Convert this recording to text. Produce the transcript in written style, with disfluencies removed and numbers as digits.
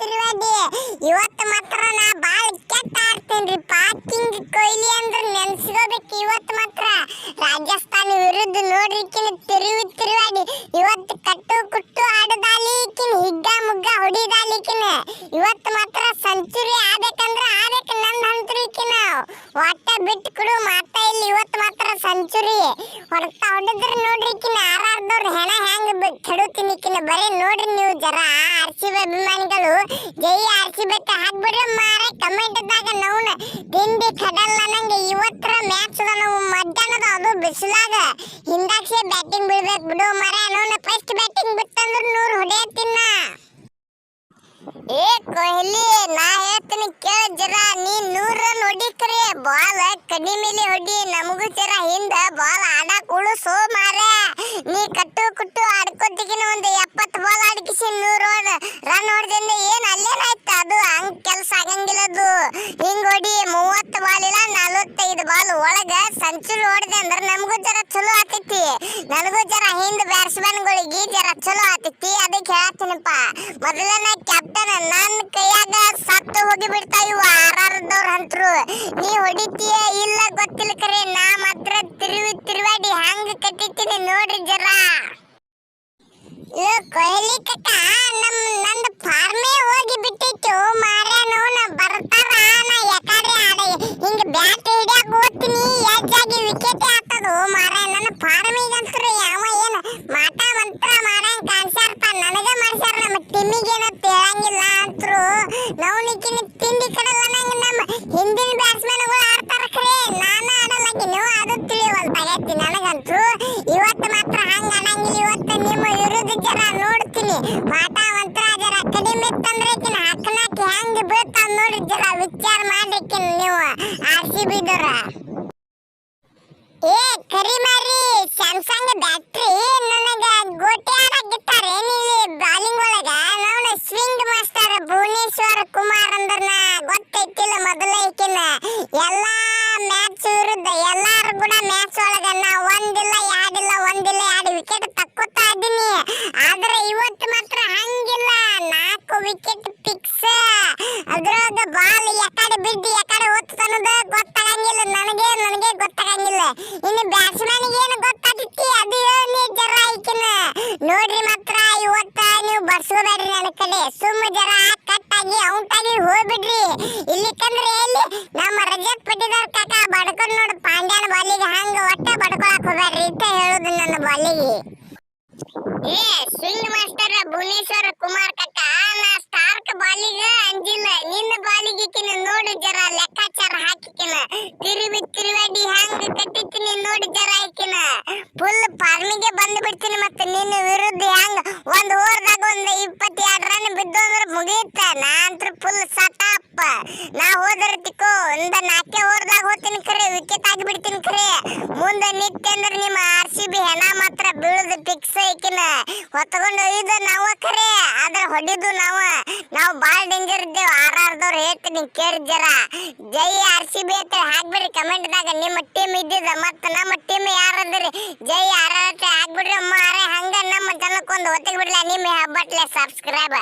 ತಿರುವಾಡಿ ಇವತ್ತು ಮಾತ್ರ ನಾ ಬಾಳ ಕೆಟ್ಟ ಆಡ್ತೇನ್ರಿಪ್ಪ. ಕಿಂಗ್ ಕೊಹ್ಲಿ ಅಂದ್ರೆ ನೆನ್ಸ್ಕೋಬೇಕು. ಇವತ್ತು ಮಾತ್ರ ರಾಜಸ್ಥಾನ ವಿರುದ್ಧ ನೋಡ್ರಿಕಿನ ತಿರುವಾಡಿ ಇವತ್ತು ಕಟ್ಟು ಕುಟ್ಟು ಆಡದಾಲಿಕಿನ ಹಿಗ್ಗ ಮುಗ್ಗ ಹೊಡಿದಾಲಿಕಿನ ಇವತ್ತು ಮಾತ್ರ ಸೆಂಚುರಿ ಆಬೇಕಂದ್ರೆ ಆಬೇಕು. ನನ್ನ ಹಂತ್ರಿಕಿನ ಒಟ್ಟ ಬಿಟ್ಟು ಕೊಡು ಮಾತಾ ಇಲ್ಲಿ. ಇವತ್ತು ಮಾತ್ರ ಸೆಂಚುರಿ ಹೊಡೆದ್ರೆ ನೋಡ್ರಿಕಿನ ಆರಾರ್ದವ್ರು ಹೆಣ ಹೆಂಗ್ ಕೆಡುತ್ತೀನಿಕಿನ ಬರೀ ನೋಡ್ರಿ ನೀವು ಜರ RCB ಅಭಿಮಾನಿಗಳು. ಜೈ RCB ಹಾಕ್ಬಿಡ್ರಿ ಮಾರ ಕಮೆಂಟ್ದಾಗ. ನೌನ ತಿಂಡಿ ಕಡಲ್ಲ ನಂಗೆ ಇವತ್ತರ ಮ್ಯಾಚ್ ನಾವು ಮಧ್ಯಾಹ್ನದ ಅದು ಬಿಸಿಲಾಗ ಹಿಂದಾಕ್ಷಿ ಬ್ಯಾಟಿಂಗ್ ಬಿಡ್ಬೇಕು ಬಿಡು ಮಾರ. ನೌನ ಫಸ್ಟ್ ಬ್ಯಾಟಿಂಗ್ ಬಿತ್ತಂದ್ರೆ 100 ಹೊಡೆಯತ್ತಿನ. ಏ ಕೊಹ್ಲಿ ನಾ ಹೇಳ್ತೀನಿ ಕೇಳ ಜರ, ನೀ 100 ರನ್ ಹೊಡಿಕ್ರಿ. ಬಾಲ್ ಕಡಿಮೆಲಿ ಹೊಡಿ, ನಮಗೂ ಜರ ಹಿಂದ ಬಾಲ್ ಆಡಕ್ ಉಳಿಸೋ ಮಾರ. ನೀ ಕಟ್ಟು ಕುಟ್ಟು ಆಡ್ಕೋತಿಗಿನ ಒಂದು 70 ಬಾಲ್ ಆಡ್ಕಿಸಿ 100 ರನ್ ಹೊಡೆದಿಂದ ಏನ್ ಅಲ್ಲೇನಾಯ್ತು? ಅದು ಹಂಗ್ ಕೆಲ್ಸ ಆಗಂಗಿಲ್ಲ. ಅದು ಹಿಂಗ್ ಹೊಡಿ 30 ಬಾಲ್ ಇಲ್ಲ 45 ಬಾಲ್ ಒಳಗ ಸೆಂಚುರಿ ಹೊಡೆದೆ ಅಂದ್ರೆ ನಮಗೂ ಜರ ಚಲೋ ಆತೈತಿ. ನನಗೂ ಜರ ಹಿಂದ್ ಬ್ಯಾಟ್ಸ್ಮನ್ಗಳಿಗೆ ಜರ ಚಲೋ ಆತೈತಿ. ಅದಕ್ಕೆ ಹೇಳ್ತೀನಪ್ಪ, ಮೊದಲನೇ ಕ್ಯಾಪ್ಟನ್ ನನ್ನ ಕೈಯಾಗ ಸತ್ತು ಹೋಗಿ ಬಿಡ್ತಾ ಇವು ಆರಾರದವ್ರ ಹಂತರು. ನೀ ಹೊಡಿತೀಯ ಇಲ್ಲ ಗೊತ್ತಿಲ್ಲ ಕರೆ, ನಾ ಮಾತ್ರ ತಿರುವಾಡಿ ಹಂಗ ಕಟ್ಟಿತೀನಿ ನೋಡ್ರಿ ಜರ. ಕೊಹ್ಲಿ ಕಕ್ಕ ನಂದು ಫಾರ್ಮೇ ಹೋಗಿ ಬಿಟ್ಟಿತ್ತು ಮಾರ. ನೋನ ಬರ್ತಾರ ನಾ ಯಾಕಂದ್ರೆ ಹಿಂಗ ಬ್ಯಾಟ್ ಹಿಡಿಯಾಕ ಹೋಗ್ತೀನಿ, ಎಜ್ಜಾಗಿ ವಿಕೆಟ್ ಹಾಕೋದು ಮಾರ. ನನ್ನ ಫಾರ್ಮಿಗಂತರು ಯಾವ ಏನು ಮಾಟ ಮಂತ್ರ ಮಾಡಂಗ್ ಕಾಣ್ಸಾರ್ಪ. ನನಗ ಮಾಡ್ಸ್ಯಾರ, ನಮ್ಮ ಟೀಮಿಗೇನೋ ತೇಳಂಗಿಲ್ಲ ಅಂತರು. ನವನಿಕಿನ ತಿಂಡಿ ಕಡಲ್ಲ ನಂಗೆ. ನಮ್ಮ ಹಿಂದಿನ ಬ್ಯಾಟ್ಸ್ಮನ್ಗಳು ಆಡ್ತಾರ ಕರೆ, ನಾನು ಆಡಲಾಗಿನ ಅದು ತಿಳಿಯವಲ್ತಾಗೈತಿ ನನಗಂತರು. ಇವತ್ತು ಮಾತ್ರ ಹಂಗ ಅನ್ನಂಗಿಲ್ಲ. ಇವತ್ತು ನಿಮ್ಮ ವಿರುದ್ಧ ಜರ ನೋಡ್ತೀನಿ ಮಾಟ ಮಂತ್ರ ಜರ ಕಡಿಮೆ ಇತ್ತಂದ್ರೆ ಹಾಕನಾಕಿ ಹೆಂಗ್ ಬೀಳ್ತಾವ ನೋಡಿ ಜರ ವಿಚಾರ ಮಾಡ್ಲಿಕ್ಕಿನ ನೀವು RCB ದವ್ರ. ಏ ಕರಿಮಾರಿ ಸ್ಯಾಮ್ಸಂಗ್ ಬ್ಯಾಟ್ರಿ ನನಗ ಗೋಟಿ ಆಡಾಕಿಟ್ಟಾರೆ ನೀಲಿ ಬಾಲಿಂಗ್ ಒಳಗ. ನಾವು ಸ್ವಿಂಗ್ ಮಾಸ್ಟರ್ ಭುವನೇಶ್ವರ್ ಕುಮಾರ್ ಅಂದ್ರನ ಗೊತ್ತೈತಿಲ್ಲ ಮೊದಲ ಈಕಿನ ಎಲ್ಲಾ ಮ್ಯಾಚ್ ವಿರುದ್ಧ ಎಲ್ಲಾರು ಕೂಡ ಮ್ಯಾಚ್ ಒಳಗ ನಾ ಒಂದಿಲ್ಲ ಎರಡು ವಿಕೆಟ್ ತಕ್ಕೋತಾ ಇದ್ದೀನಿ. ಆದ್ರೆ ಇವತ್ತು ಮಾತ್ರ ಹಂಗಿಲ್ಲ, 4 ವಿಕೆಟ್ ಫಿಕ್ಸ್. ಅದ್ರಾಗ ಬಾಲ್ ಯಾಕಡೆ ಬಿದ್ದು ಯಾಕಡೆ ಹೋಗ್ತನ್ನೋದು ಗೊತ್ತಾಗಂಗಿಲ್ಲ ನನಗೆ ಗೊತ್ತಾಗಂಗಿಲ್ಲ. ಇನ್ನು ಬ್ಯಾಟ್ಸ್ಮನ್ಗೆ ಏನು ಗೊತ್ತಾಗ್ತಿ ಅದು ಹೇಳಿ ಜರ ಈಕಿನ ನೋಡ್ರಿ. ಮಾತ್ರ ಇವತ್ತ ನೀವು ಬರ್ಸ್ಕೋಬೇಡ್ರಿ ನನ್ನ ಕಡೆ. ಸುಮ್ಮ ಜರ ಕಟ್ಟಾಗಿ ಔಟಾಗಿ ಹೋಗ್ಬಿಡ್ರಿ. ಇಲ್ಲಿಕಂದ್ರೆ ಎಲ್ಲಿ ನಮ್ಮ ರಜತ್ ಪಟ್ಟಿದಾರ್ ಕಾಕ ಬಡ್ಕೊಂಡ್ ನೋಡು ಪಾಂಡ್ಯನ ಬಾಲಿಗೆ ಹಂಗ ಒಟ್ಟ ಬಡ್ಕೊಳಕ್ ಹೋಗ್ಬೇಡ್ರಿ ಅಂತ ಹೇಳುದು ನನ್ನ ಬಾಲಿಗೆ. ಏ ಸ್ವಿಂಗ್ ಮಾಸ್ಟರ್ ಭುವನೇಶ್ವರ್ ಕುಮಾರ್ ಕಾಕ, ನಾ ಸ್ಟಾರ್ಕ್ ಬಾಲಿಗೆ ಅಂಜಿಲ್ಲ, ನಿನ್ನ ಬಾಲಿಗೆ ನೋಡಿ ಜರ ಲೆಕ್ಕಾಚಾರ ಹಾಕಿಕಿನ ತಿರುವಾಡಿ ಹಂಗ ಕಟ್ಟಿತೀನಿ ನೋಡಿ ಜರ ಈಕಿನ ಫುಲ್ ಫಾರ್ಮಿಗೆ ಬಂದು ಬಿಡ್ತೀನಿ. ಮತ್ತೆ ನಿನ್ನ ವಿರುದ್ಧ ಹೆಂಗ ಒಂದ್ ಓವರ್ದಾಗ ಒಂದು 22 ರನ್ ಬಿದ್ದು ಅಂದ್ರೆ ಮುಗಿಯುತ್ತ. ನಾ ಅಂತೂ ಫುಲ್ ಸಟಾಪ್. ನಾ ಹೋದ್ರ ತಿಕ್ಕೋ ಒಂದ 4 ಓವರ್ದಾಗ ಹೋಗ್ತೀನಿ ಖರೆ, ವಿಕೆಟ್ ಆಗಿ ಬಿಡ್ತೀನಿ ಖರೆ. ಮುಂದೆ ನಿತ್ಯ ಅಂದ್ರೆ ನಿಮ್ಮ RCB ಹೆಣ ಮಾತ್ರ ಬೀಳುದು ಫಿಕ್ಸ್. ಈಕಿನ ಹೊತ್ಕೊಂಡು ಒಯ್ದು ನಾವು ಖರೆ, ಆದ್ರೆ ಹೊಡಿದು ನಾವು ಬಾಳ ಡೇಂಜರ್ ಇದ್ದೇವೆ. ಆರಾರ್ದವ್ರು ಹೇಳ್ತೀನಿ ಕೇಳಿ ಜರ. ಜೈ RCB ಅಂತ ಹಾಕ್ಬಿಡ್ರಿ ಕಮೆಂಟ್ದಾಗ. ನಿಮ್ಮ ಟೀಮ್ ಇದ್ದಿದ್ದ ಮತ್ತ ನಮ್ಮ ಟೀಮ್ ಯಾರದ್ರಿ ಜೈ RR ಹಾಕ್ಬಿಡ್ರಿ ಮಾರ. ಹಂಗ ನಮ್ಮ ಜನಕ್ಕೊಂದು ಒತ್ತಿಗೆ ಬಿಡ್ಲ ನಿಮ್ಮ ಹಬ್ಬಟ್ಲೆ ಸಬ್ಸ್ಕ್ರೈಬ್.